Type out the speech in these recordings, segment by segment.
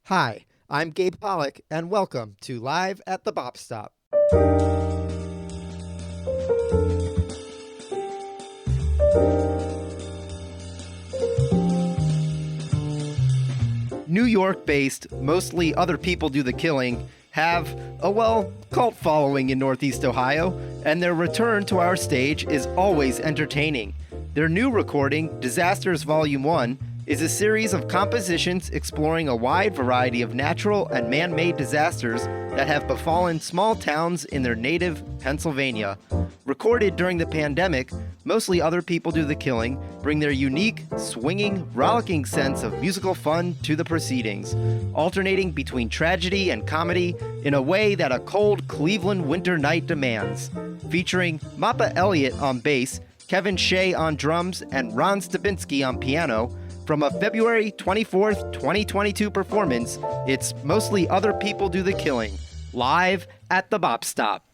Hi, I'm Gabe Pollock, and welcome to Live at the Bop Stop. New York-based, mostly Other People Do the Killing, have a, cult following in Northeast Ohio, and their return to our stage is always entertaining. Their new recording, Disasters Volume 1, is a series of compositions exploring a wide variety of natural and man-made disasters that have befallen small towns in their native Pennsylvania. Recorded during the pandemic, Mostly Other People Do the Killing bring their unique, swinging, rollicking sense of musical fun to the proceedings, alternating between tragedy and comedy in a way that a cold Cleveland winter night demands. Featuring Mappa Elliott on bass, Kevin Shea on drums, and Ron Stebinski on piano, from a February 24th, 2022 performance, it's Mostly Other People Do the Killing, live at the Bop Stop.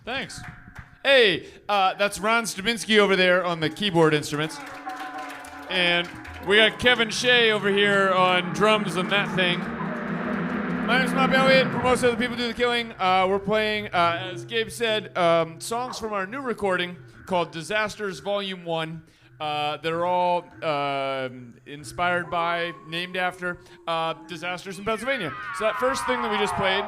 Thanks. Hey, that's Ron Stabinsky over there on the keyboard instruments. And we got Kevin Shea over here on drums and that thing. My name's Bob Elliott. For most of the people do the killing, we're playing, as Gabe said, songs from our new recording called Disasters Volume 1 that are all inspired by, named after, disasters in Pennsylvania. So that first thing that we just played,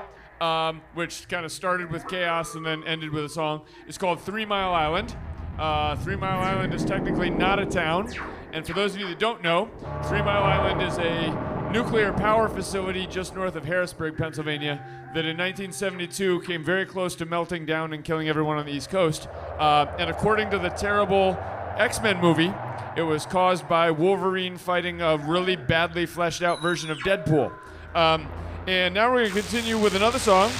which kind of started with chaos and then ended with a song, is called 3 Mile Island. 3 Mile Island is technically not a town. And for those of you that don't know, 3 Mile Island is a nuclear power facility just north of Harrisburg, Pennsylvania, that in 1972 came very close to melting down and killing everyone on the East Coast. And according to the terrible X-Men movie, it was caused by Wolverine fighting a really badly fleshed out version of Deadpool. And now we're going to continue with another song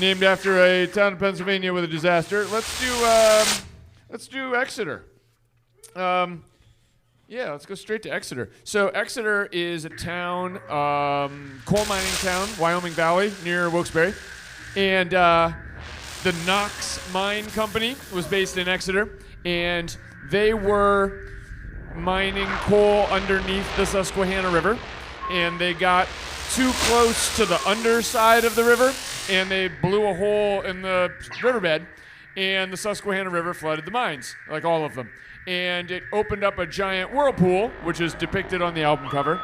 named after a town in Pennsylvania with a disaster. Let's do Exeter. Yeah, let's go straight to Exeter. So Exeter is a town, coal mining town, Wyoming Valley, near Wilkes-Barre. And the Knox Mine Company was based in Exeter. And they were mining coal underneath the Susquehanna River. And they got too close to the underside of the river. And they blew a hole in the riverbed. And the Susquehanna River flooded the mines, like all of them. And it opened up a giant whirlpool, which is depicted on the album cover.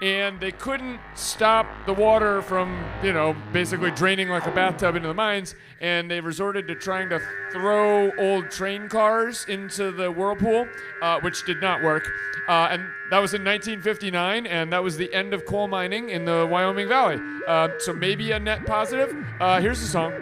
And they couldn't stop the water from, basically draining like a bathtub into the mines. And they resorted to trying to throw old train cars into the whirlpool, which did not work. And that was in 1959, and that was the end of coal mining in the Wyoming Valley. So maybe a net positive. Here's the song.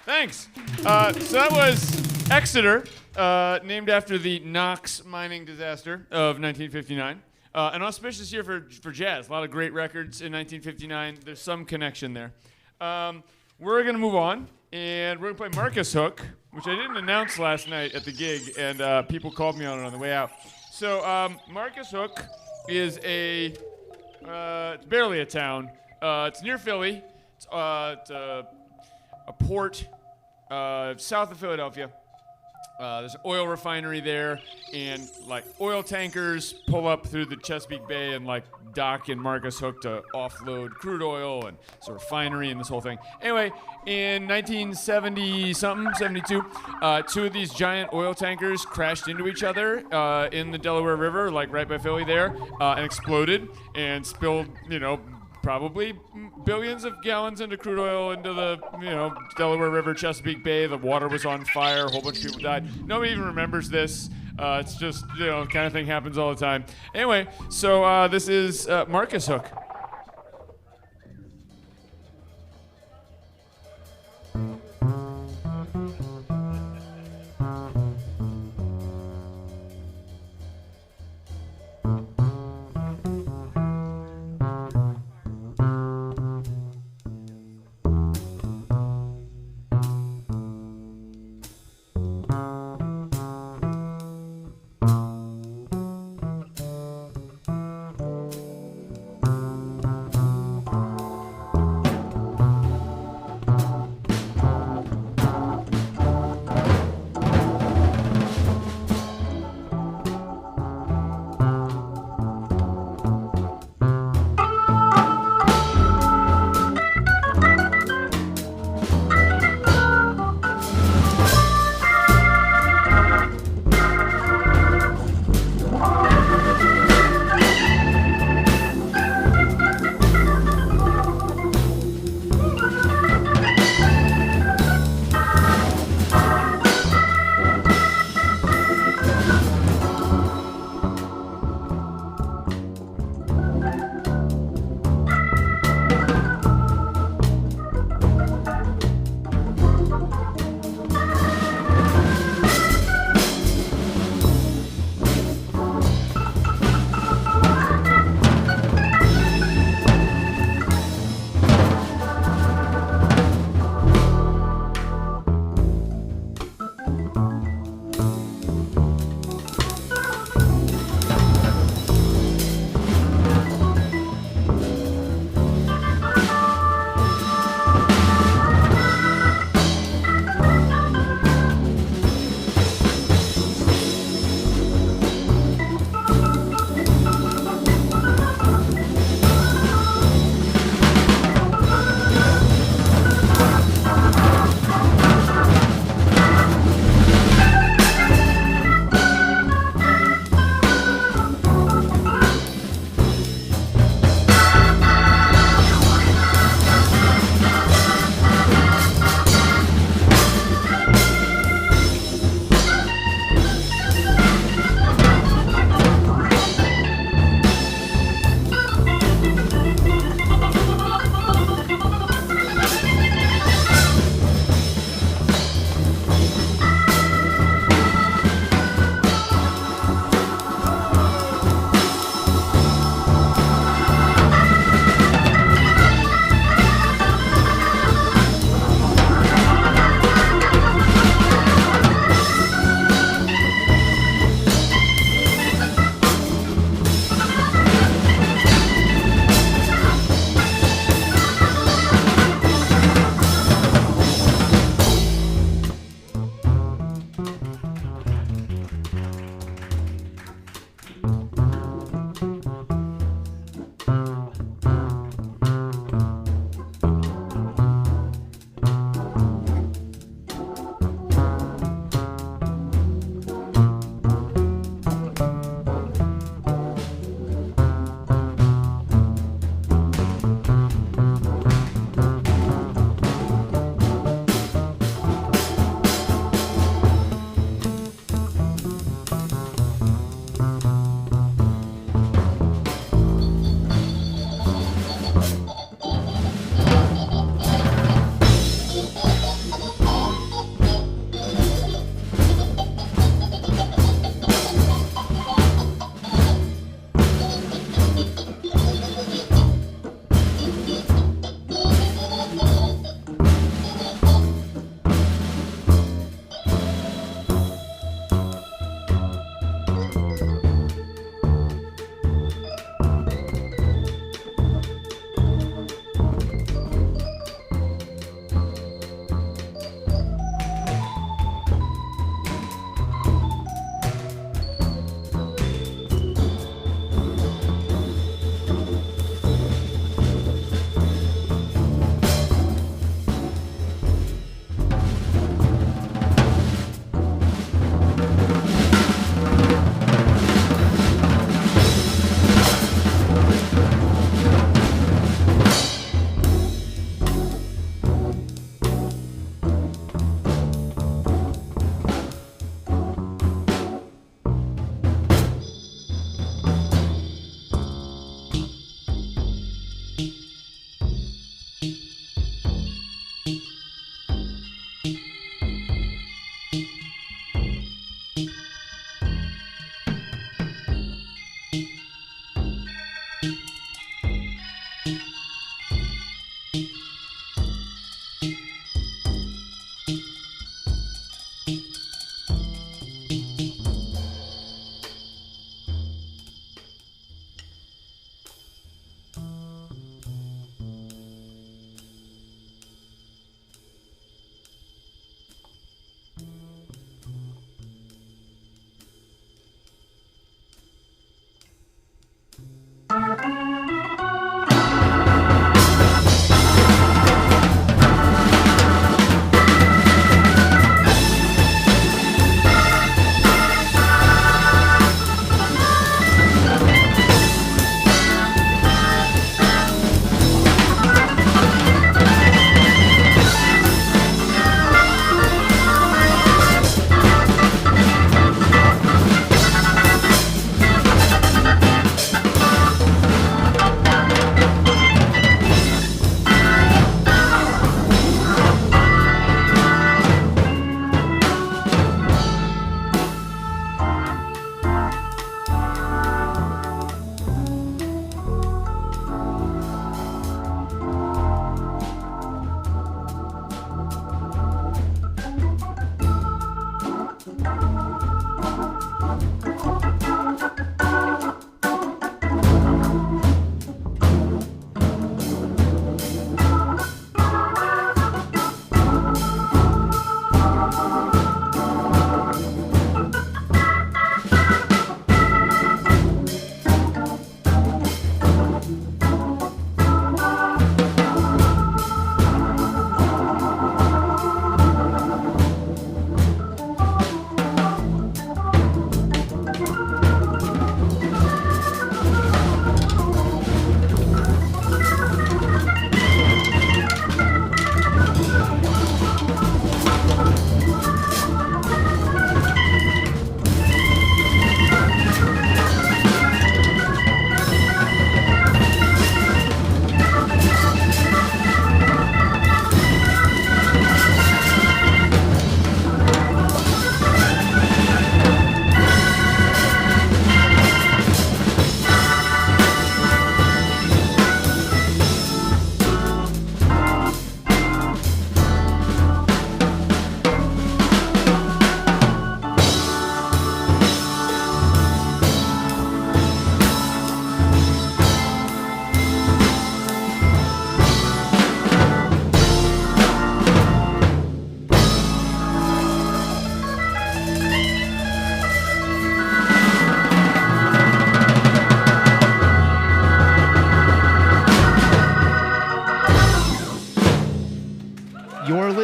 Thanks. So that was Exeter, named after the Knox mining disaster of 1959. An auspicious year for jazz. A lot of great records in 1959. There's some connection there. We're going to move on, and we're going to play Marcus Hook, which I didn't announce last night at the gig, and people called me on it on the way out. So Marcus Hook is it's barely a town. It's near Philly. It's a port south of Philadelphia. There's an oil refinery there, and like oil tankers pull up through the Chesapeake Bay and like dock in Marcus Hook to offload crude oil, and it's a refinery and this whole thing. Anyway, in 1970-something, 72, two of these giant oil tankers crashed into each other in the Delaware River, like right by Philly there, and exploded and spilled, probably billions of gallons into crude oil into the, Delaware River, Chesapeake Bay. The water was on fire. A whole bunch of people died. Nobody even remembers this. It's just, kind of thing happens all the time. Anyway, so this is Marcus Hook.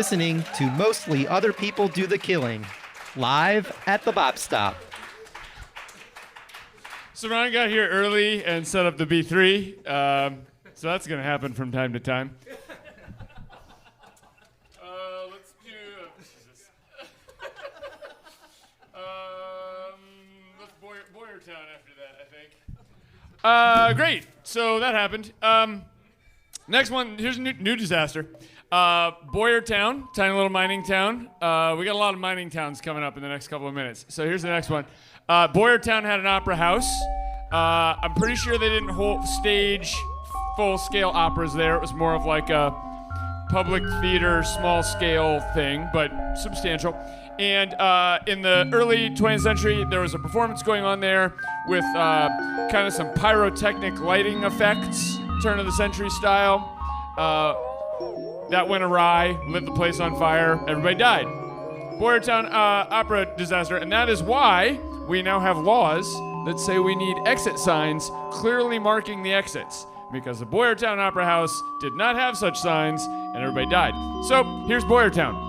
listening to Mostly Other People Do the Killing, live at the Bop Stop. So Ron got here early and set up the B3, so that's going to happen from time to time. Let's do... Jesus. Let's Boyertown after that, I think. Great, so that happened. Next one, here's a new disaster. Boyertown, tiny little mining town. We got a lot of mining towns coming up in the next couple of minutes. So here's the next one. Boyertown had an opera house. I'm pretty sure they didn't stage full-scale operas there. It was more of like a public theater, small-scale thing, but substantial. And in the early 20th century, there was a performance going on there with kind of some pyrotechnic lighting effects, turn of the century style. That went awry, lit the place on fire, everybody died. Boyertown opera disaster, and that is why we now have laws that say we need exit signs clearly marking the exits, because the Boyertown Opera House did not have such signs, and everybody died. So here's Boyertown.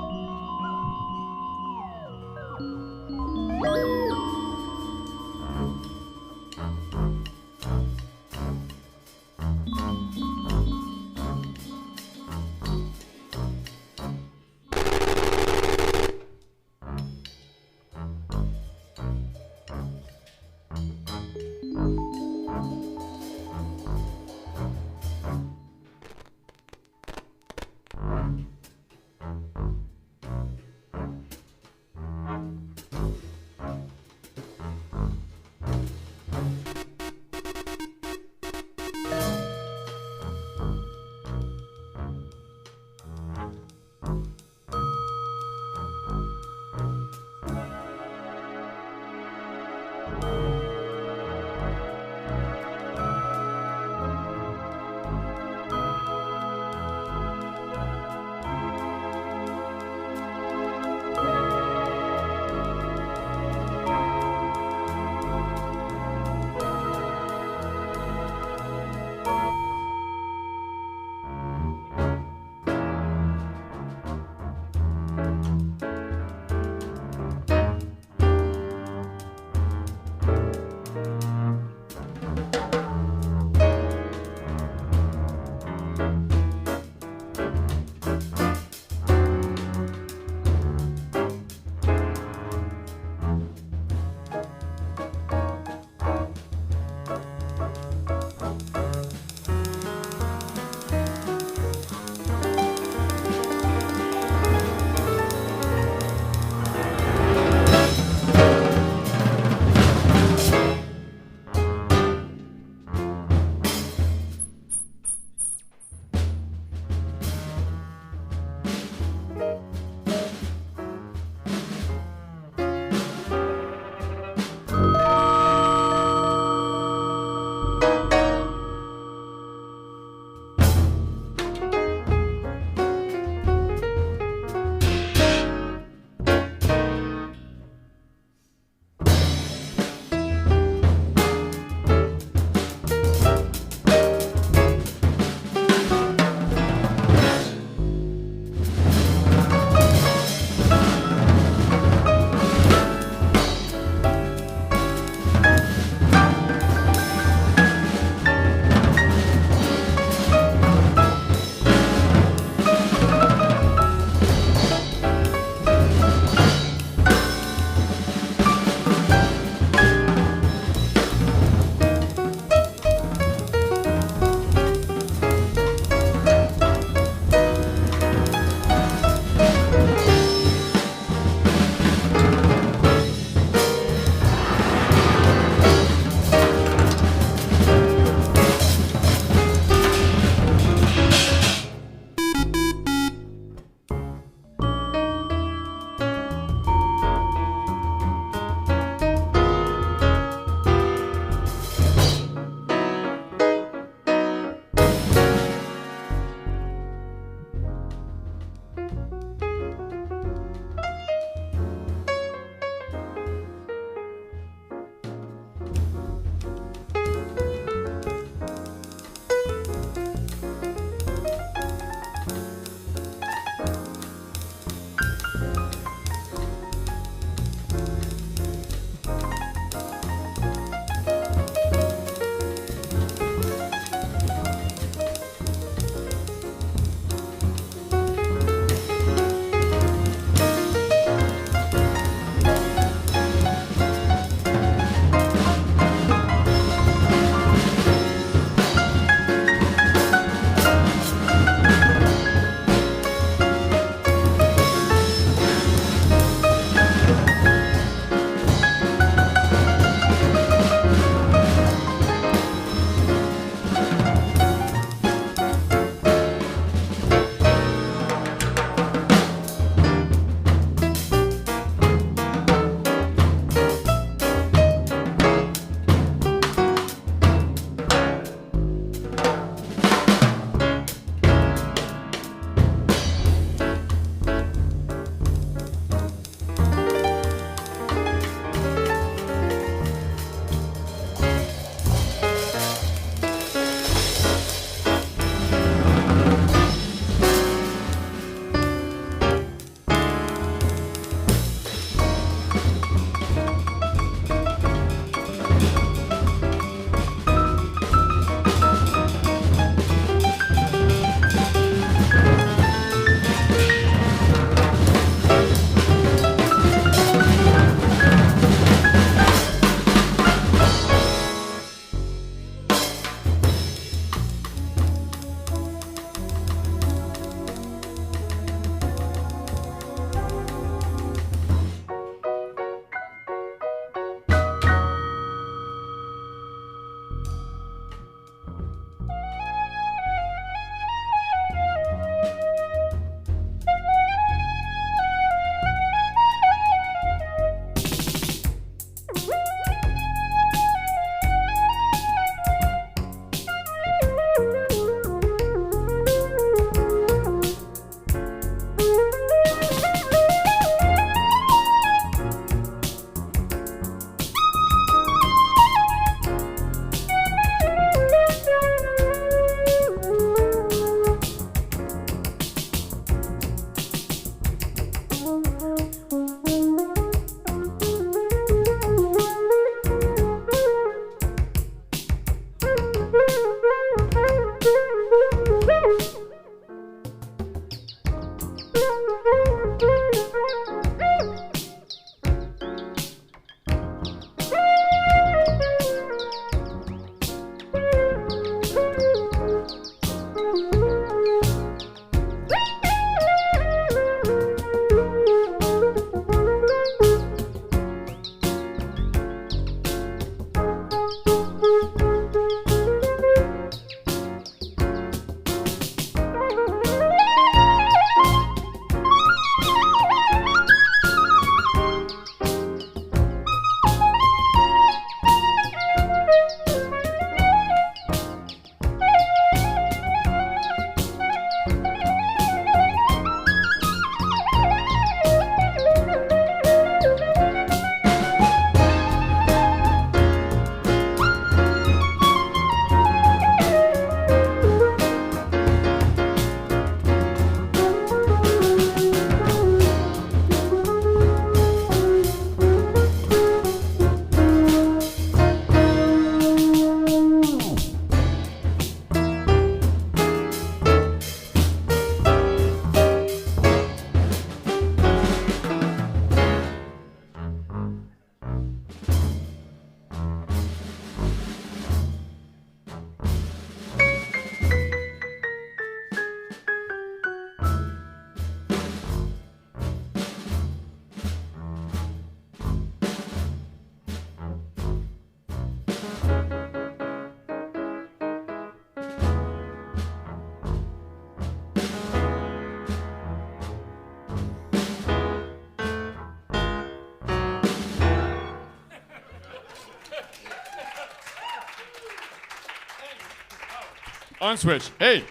On switch. Hey.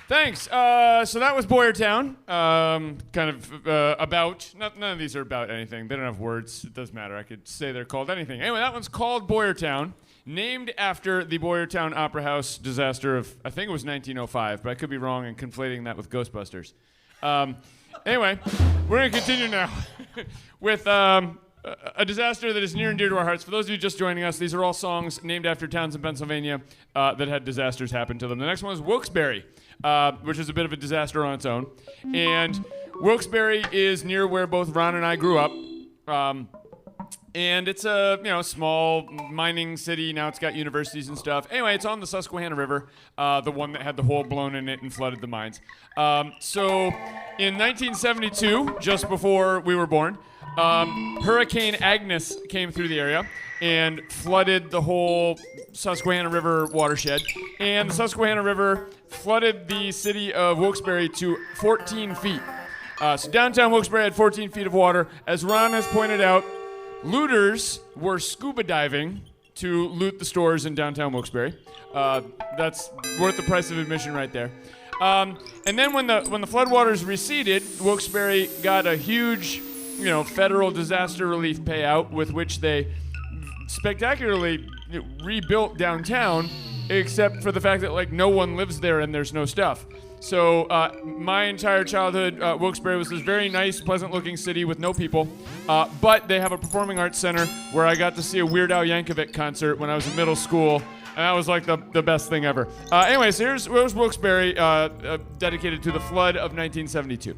Thanks. So that was Boyertown. Kind of about. None of these are about anything. They don't have words. It doesn't matter. I could say they're called anything. Anyway, that one's called Boyertown, named after the Boyertown Opera House disaster of, I think it was 1905, but I could be wrong and conflating that with Ghostbusters. Anyway, we're going to continue now with a disaster that is near and dear to our hearts. For those of you just joining us, these are all songs named after towns in Pennsylvania that had disasters happen to them. The next one is Wilkes-Barre, which is a bit of a disaster on its own. And Wilkes-Barre is near where both Ron and I grew up. And it's a small mining city. Now it's got universities and stuff. Anyway, it's on the Susquehanna River, the one that had the hole blown in it and flooded the mines. So in 1972, just before we were born, Hurricane Agnes came through the area and flooded the whole Susquehanna River watershed. And the Susquehanna River flooded the city of Wilkes-Barre to 14 feet. So downtown Wilkes-Barre had 14 feet of water. As Ron has pointed out, looters were scuba diving to loot the stores in downtown Wilkes-Barre. That's worth the price of admission right there. And then when the floodwaters receded, Wilkes-Barre got a huge, federal disaster relief payout with which they spectacularly rebuilt downtown, except for the fact that no one lives there and there's no stuff. So my entire childhood, Wilkes-Barre was this very nice, pleasant-looking city with no people. But they have a performing arts center where I got to see a Weird Al Yankovic concert when I was in middle school, and that was the best thing ever. Anyway, so here's Wilkes-Barre dedicated to the flood of 1972.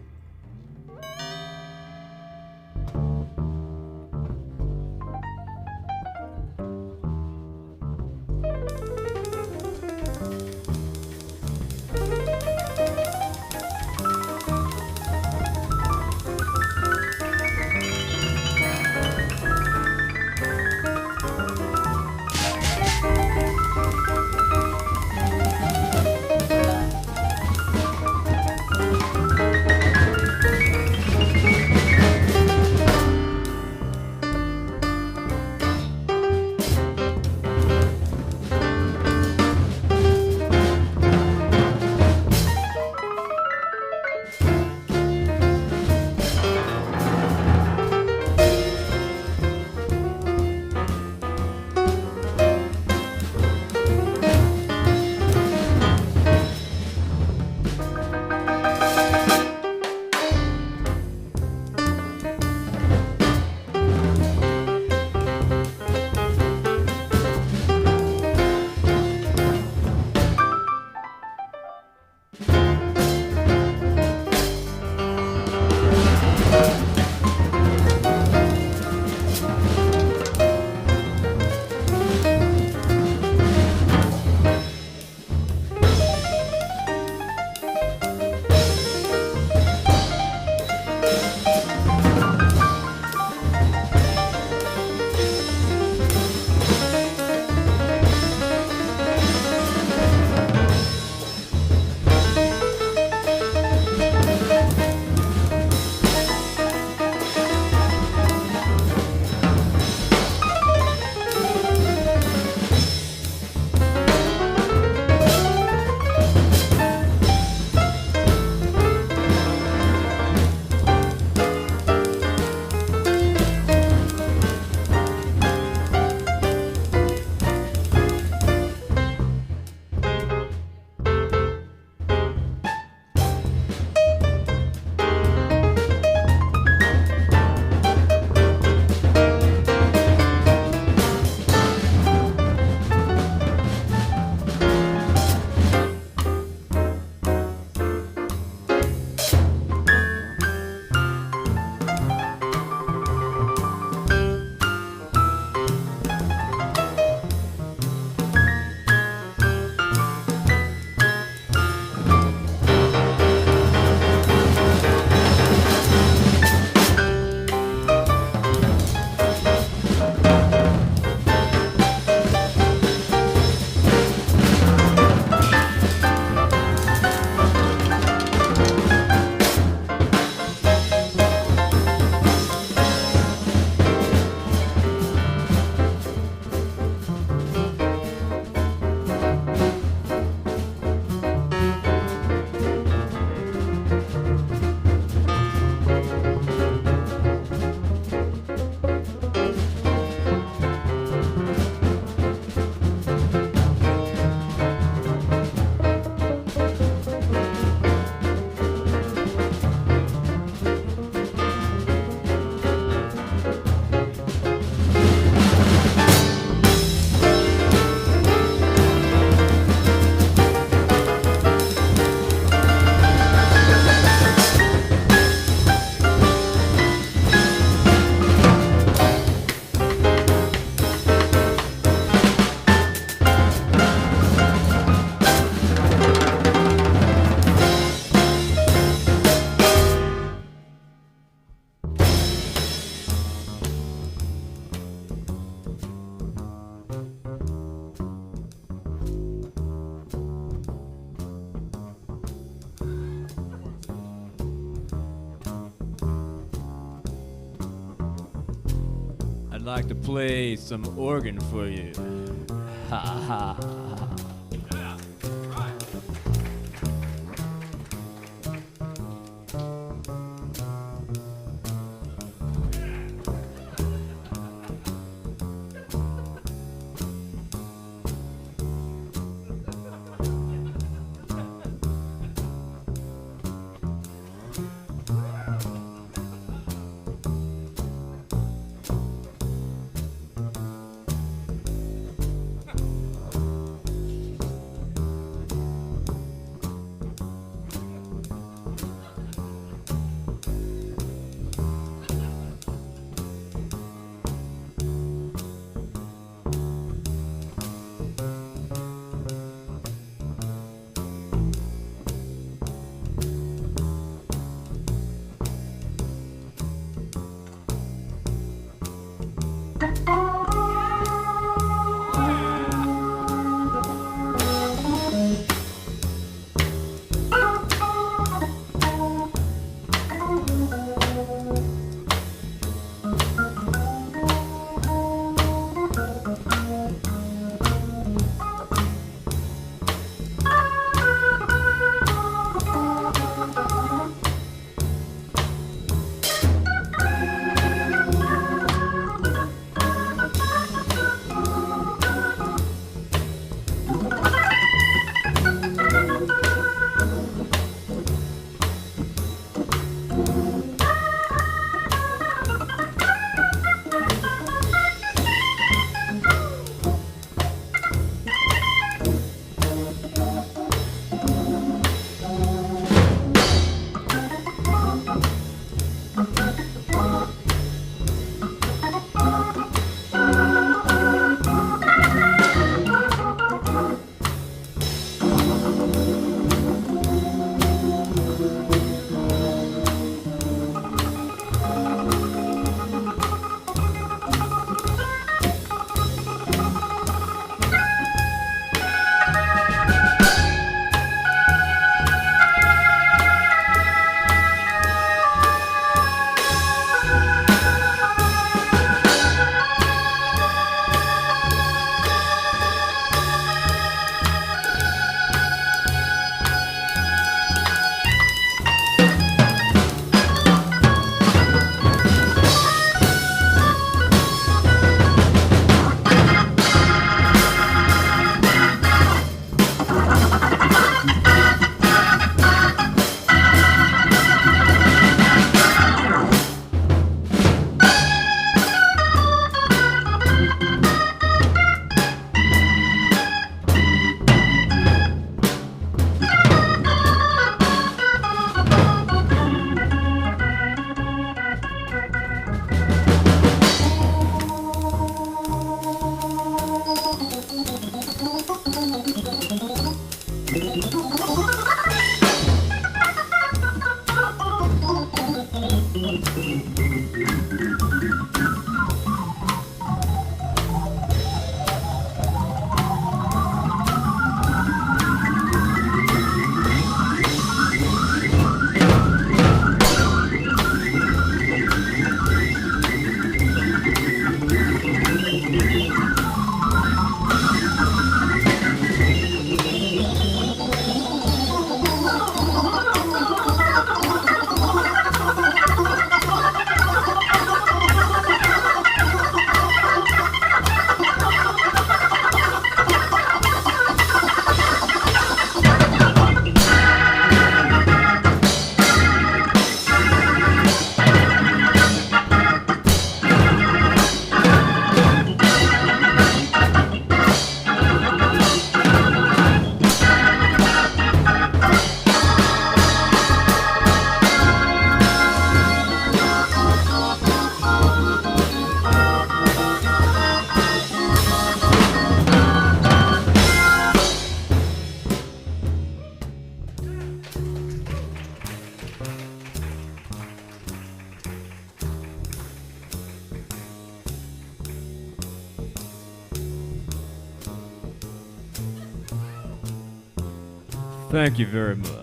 I'd like to play some organ for you. Ha ha ha. Thank you very much.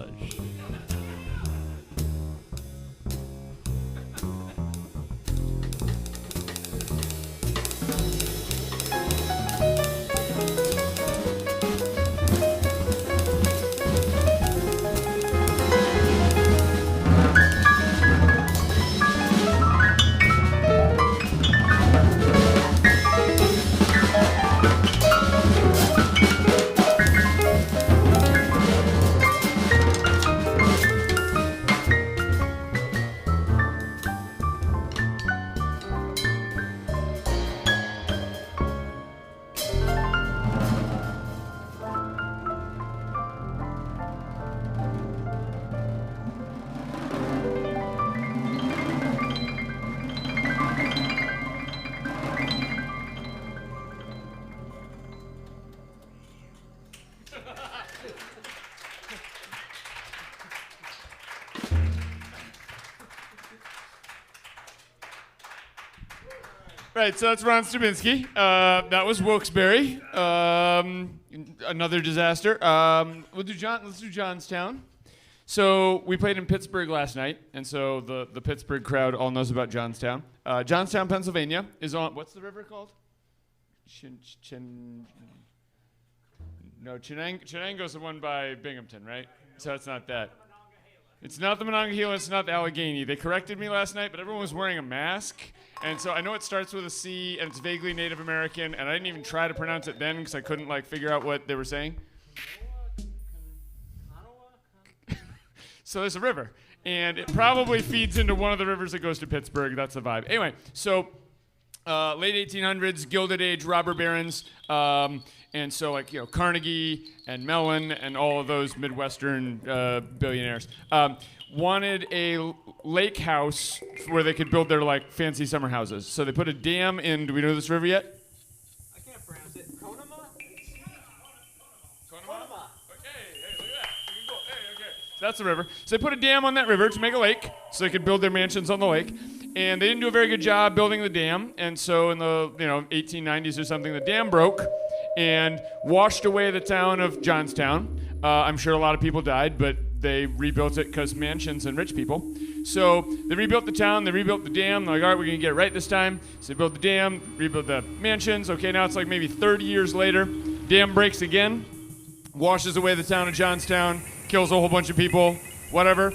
Right, so that's Ron Struminski. That was Wilkes-Barre. Another disaster. Let's do Johnstown. So we played in Pittsburgh last night, and so the Pittsburgh crowd all knows about Johnstown. Johnstown, Pennsylvania is on, what's the river called? Chenango's the one by Binghamton, right? So it's not that. It's not the Monongahela, it's not the Allegheny. They corrected me last night, but everyone was wearing a mask. And so I know it starts with a C, and it's vaguely Native American, and I didn't even try to pronounce it then because I couldn't figure out what they were saying. So there's a river, and it probably feeds into one of the rivers that goes to Pittsburgh. That's the vibe. Anyway, so late 1800s, Gilded Age robber barons, and so Carnegie and Mellon and all of those Midwestern billionaires wanted a lake house where they could build their fancy summer houses. So they put a dam in. Do we know this river yet? I can't pronounce it. Conema? Hey, look at that. You can go. Hey, okay. So that's the river. So they put a dam on that river to make a lake, so they could build their mansions on the lake. And they didn't do a very good job building the dam. And so in the 1890s or something, the dam broke and washed away the town of Johnstown. I'm sure a lot of people died, but they rebuilt it because mansions and rich people. So they rebuilt the town, they rebuilt the dam. They're like, all right, we're going to get it right this time. So they built the dam, rebuilt the mansions. Okay, now it's maybe 30 years later. Dam breaks again, washes away the town of Johnstown, kills a whole bunch of people, whatever.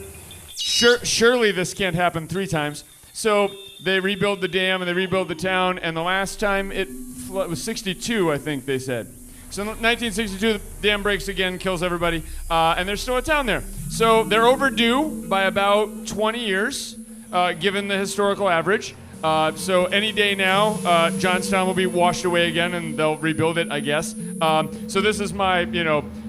Surely this can't happen 3 times. So they rebuild the dam and they rebuild the town, and the last time it was 62, I think they said. So in 1962, the dam breaks again, kills everybody, and there's still a town there. So they're overdue by about 20 years, given the historical average. So any day now, Johnstown will be washed away again, and they'll rebuild it, I guess. So this is my,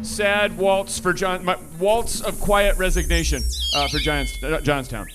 sad waltz for my waltz of quiet resignation for Johnstown.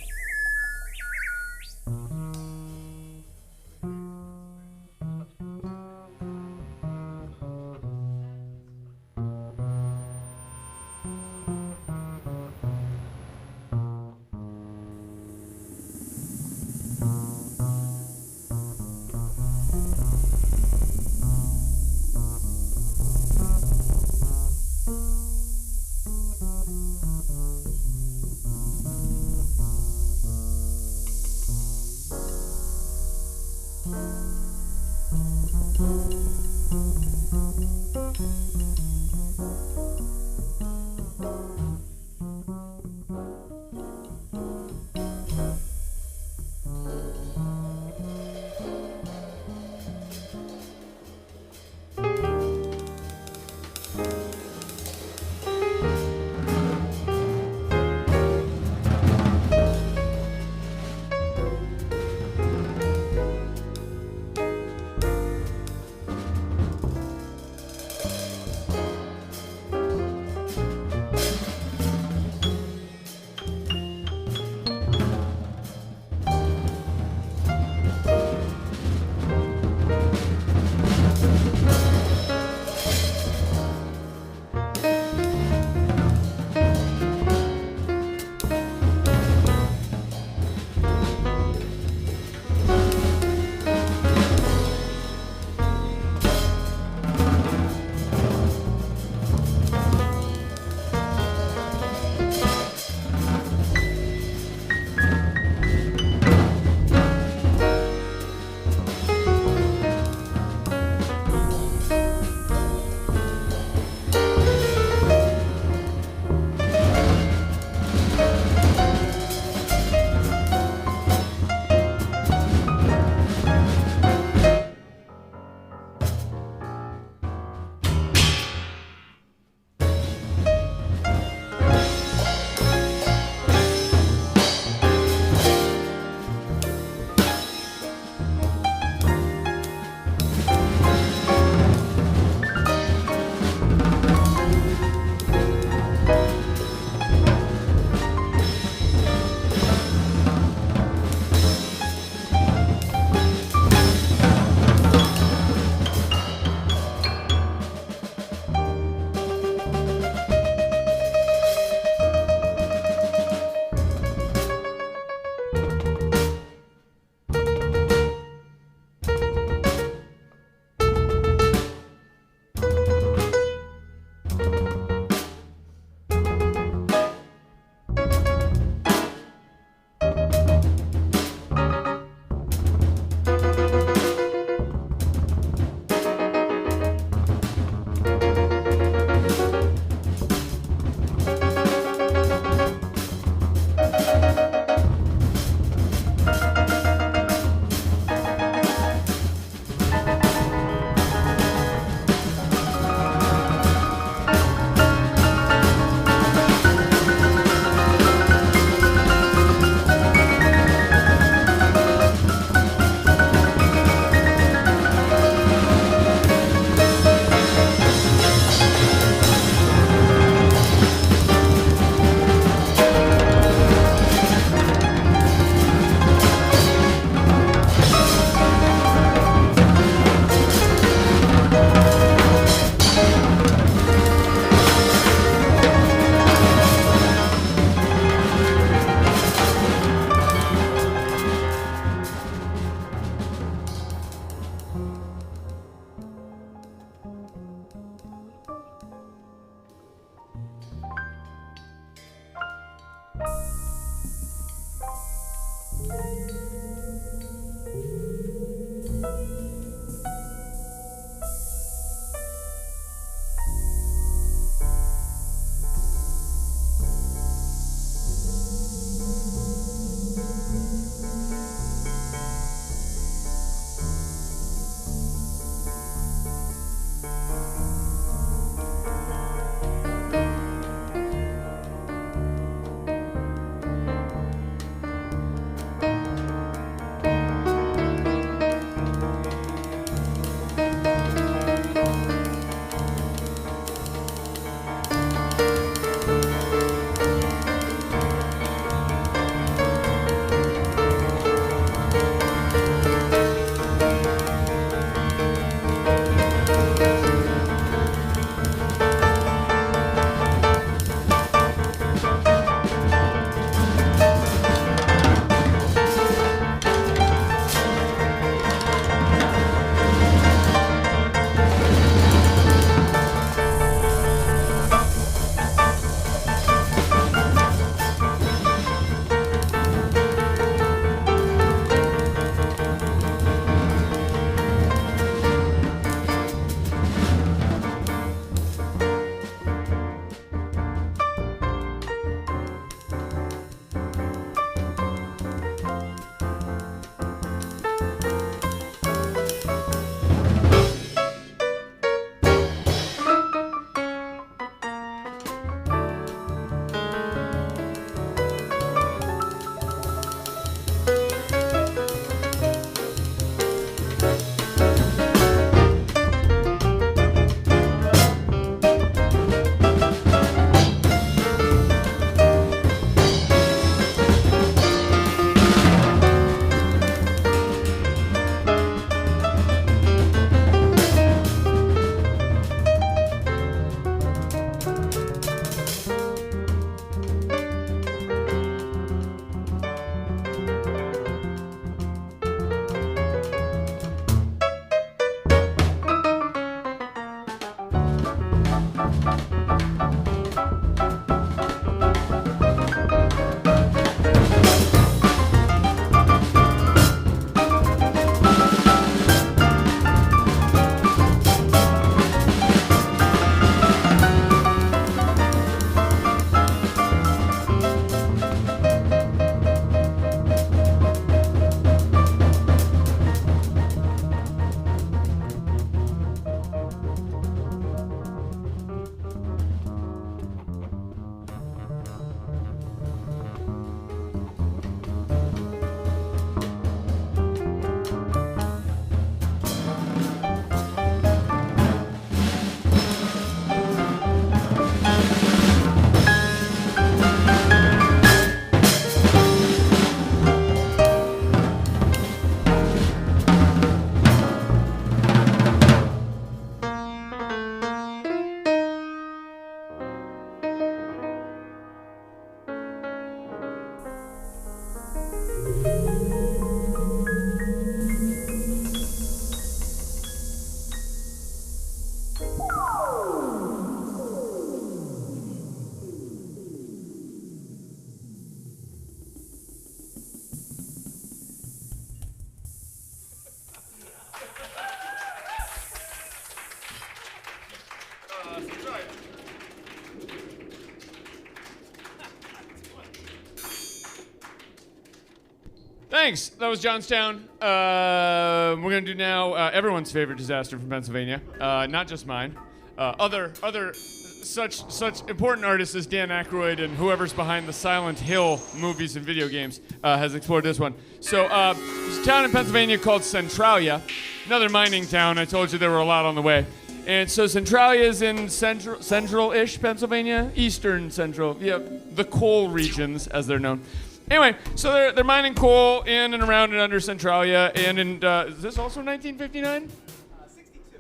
Thanks. That was Johnstown. We're going to do now everyone's favorite disaster from Pennsylvania, not just mine. Other such important artists as Dan Aykroyd and whoever's behind the Silent Hill movies and video games has explored this one. So there's a town in Pennsylvania called Centralia, another mining town. I told you there were a lot on the way. And so Centralia is in central-ish Pennsylvania, eastern central, the coal regions as they're known. Anyway, so they're mining coal in and around and under Centralia, and in is this also 1959?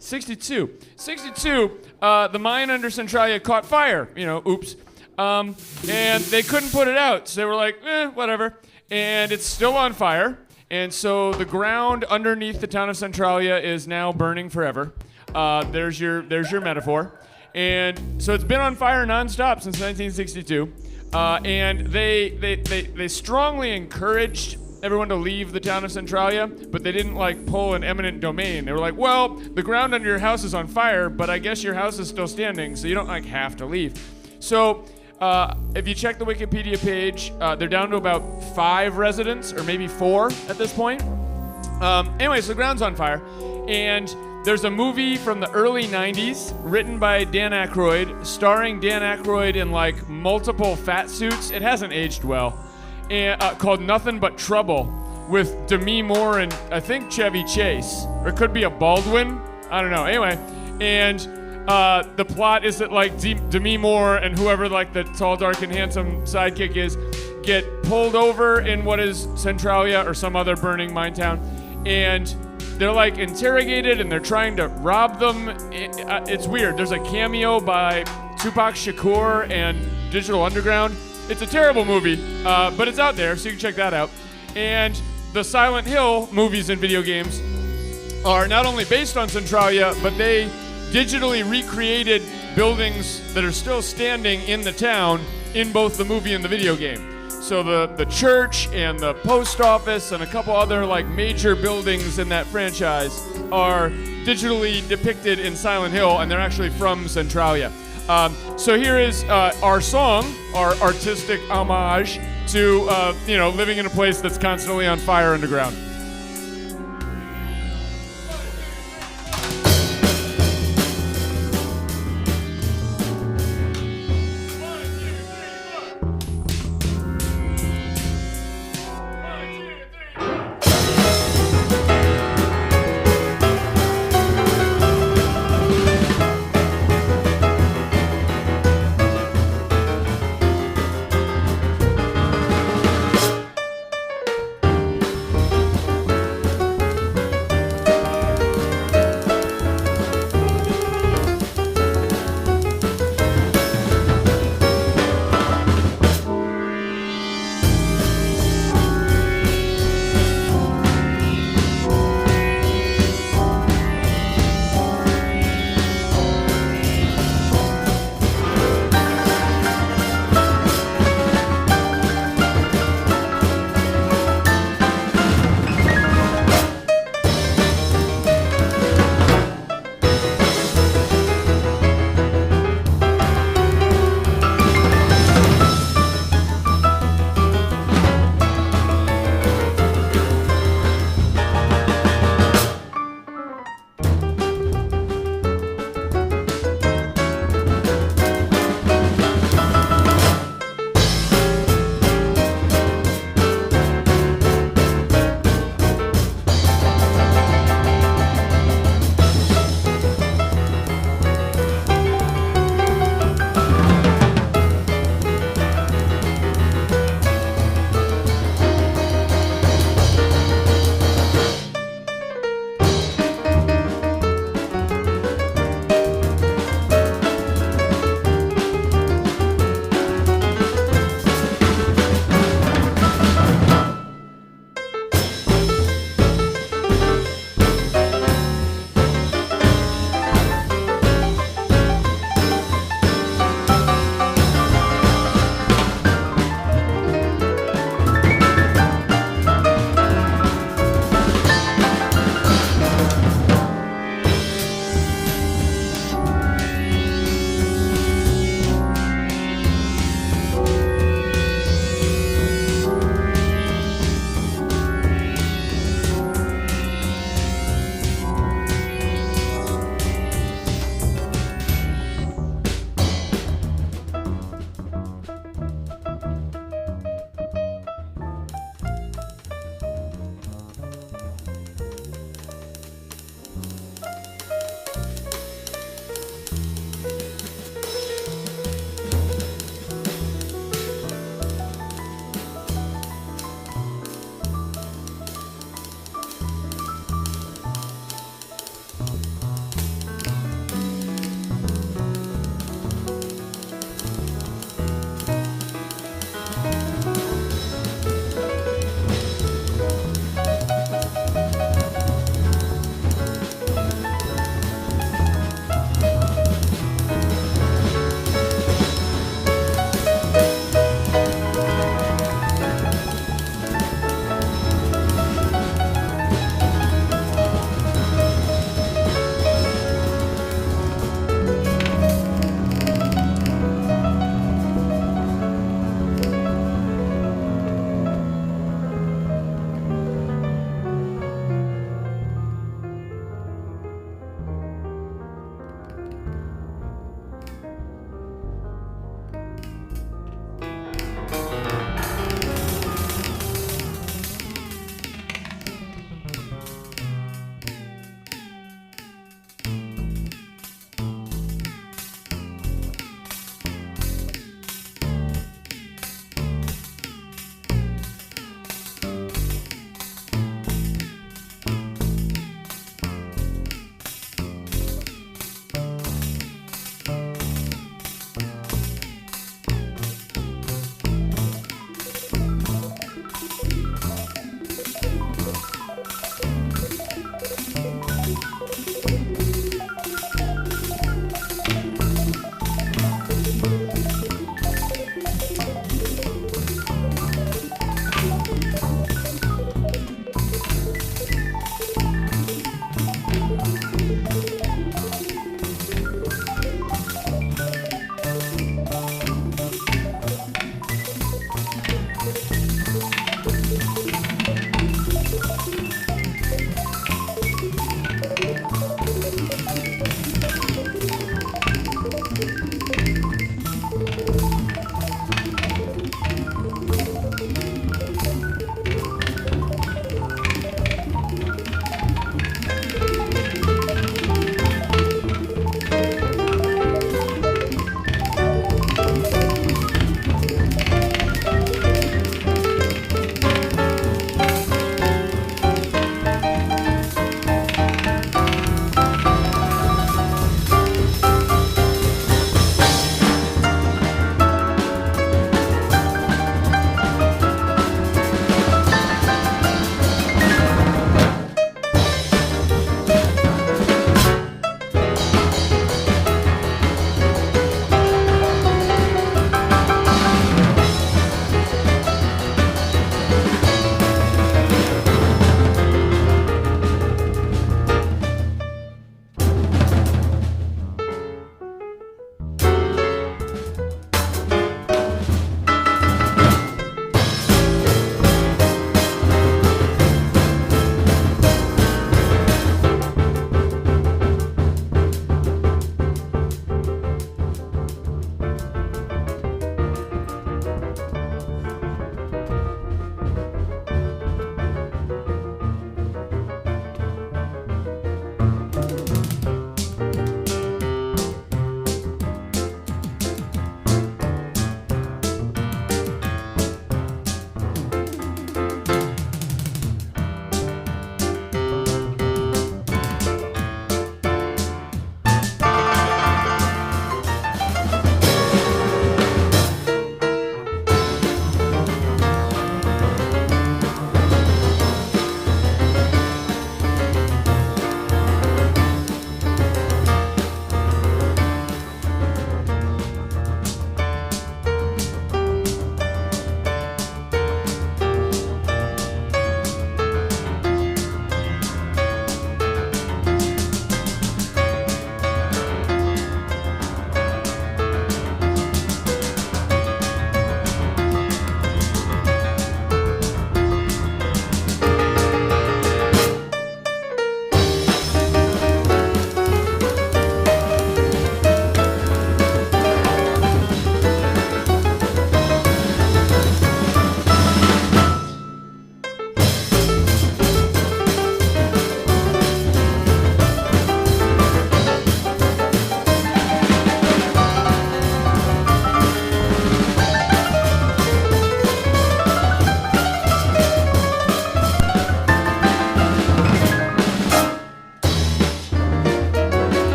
62. 62. The mine under Centralia caught fire. Oops. And they couldn't put it out, so they were like, whatever. And it's still on fire, and so the ground underneath the town of Centralia is now burning forever. There's your metaphor. And so it's been on fire nonstop since 1962. And they strongly encouraged everyone to leave the town of Centralia, but they didn't pull an eminent domain. They were like, well, the ground under your house is on fire, but I guess your house is still standing, so you don't have to leave. So if you check the Wikipedia page, they're down to about 5 residents, or maybe 4 at this point. Anyway, so the ground's on fire, and there's a movie from the early 90s written by Dan Aykroyd, starring Dan Aykroyd in multiple fat suits. It hasn't aged well. And, called Nothing But Trouble with Demi Moore and I think Chevy Chase. Or it could be a Baldwin. I don't know. Anyway, and the plot is that Demi Moore and whoever the tall, dark, and handsome sidekick is get pulled over in what is Centralia or some other burning mine town. And they're interrogated and they're trying to rob them. It's weird. There's a cameo by Tupac Shakur and Digital Underground. It's a terrible movie, but it's out there, so you can check that out. And the Silent Hill movies and video games are not only based on Centralia, but they digitally recreated buildings that are still standing in the town in both the movie and the video game. So the church and the post office and a couple other major buildings in that franchise are digitally depicted in Silent Hill, and they're actually from Centralia. So here is our song, our artistic homage to living in a place that's constantly on fire underground.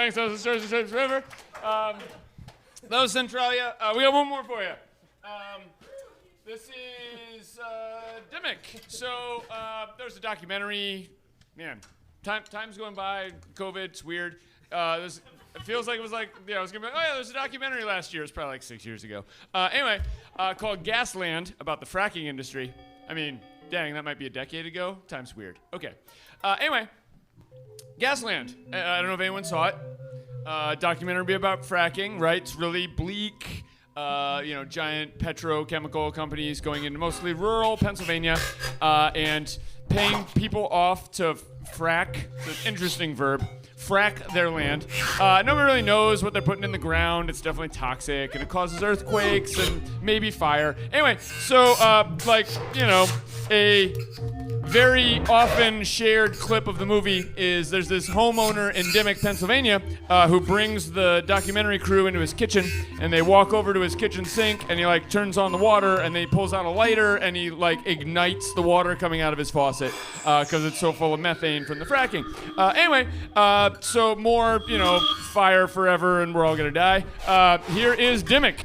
Thanks, that was the Stars and Stripes River. That was Centralia. We got one more for you. This is Dimock. So there's a documentary. Man, time's going by. COVID, it's weird. It feels like it was like, I was going to be like, oh yeah, there's a documentary last year. It's probably like 6 years ago. Anyway, called Gasland, about the fracking industry. I mean, dang, that might be a decade ago. Time's weird. Okay. Anyway, Gasland. I don't know if anyone saw it. Documentary about fracking, right? It's really bleak. Giant petrochemical companies going into mostly rural Pennsylvania and paying people off to frack. It's an interesting verb. Frack their land. Nobody really knows what they're putting in the ground. It's definitely toxic, and it causes earthquakes and maybe fire. Anyway, so, a very often shared clip of the movie is there's this homeowner in Dimock, Pennsylvania, who brings the documentary crew into his kitchen, and they walk over to his kitchen sink, and he turns on the water, and then he pulls out a lighter, and he ignites the water coming out of his faucet because it's so full of methane from the fracking. So more, fire forever, and we're all gonna die. Here is Dimock.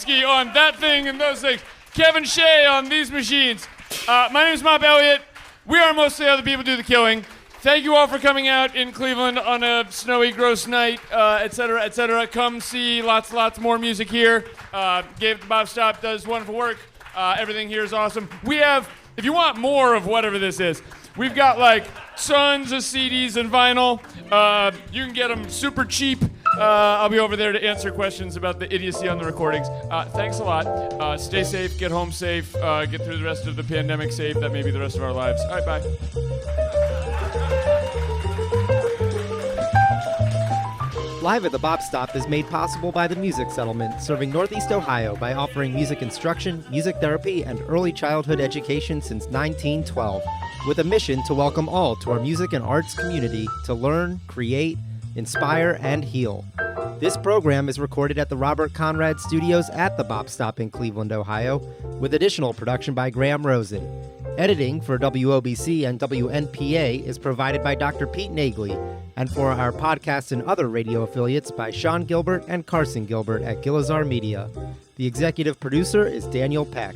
Dubinsky on that thing and those things. Kevin Shea on these machines. My name is Mop Elliott. We are Mostly Other People Do the Killing. Thank you all for coming out in Cleveland on a snowy, gross night, et cetera, et cetera. Come see lots more music here. Gabe at the Bop Stop does wonderful work. Everything here is awesome. We have, if you want more of whatever this is, we've got like tons of CDs and vinyl. You can get them super cheap. I'll be over there to answer questions about the idiocy on the recordings. Thanks a lot. Stay safe, get home safe, get through the rest of the pandemic safe. That may be the rest of our lives. All right, bye. Live at the Bop Stop is made possible by the Music Settlement, serving Northeast Ohio by offering music instruction, music therapy, and early childhood education since 1912, with a mission to welcome all to our music and arts community to learn, create, inspire, and heal. This program is recorded at the Robert Conrad Studios at the Bop Stop in Cleveland, Ohio, with additional production by Graham Rosen. Editing for WOBC and WNPA is provided by Dr. Pete Nagley, and for our podcast and other radio affiliates by Sean Gilbert and Carson Gilbert at Gilizar Media. The executive producer is Daniel Peck.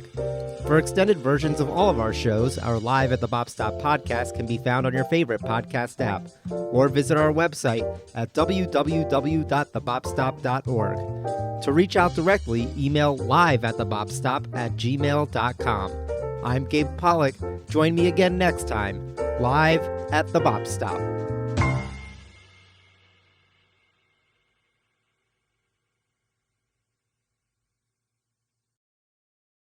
For extended versions of all of our shows, our Live at the Bop Stop podcast can be found on your favorite podcast app, or visit our website at www.thebopstop.org. To reach out directly, email liveatthebopstop@gmail.com. I'm Gabe Pollock. Join me again next time, live at the Bop Stop.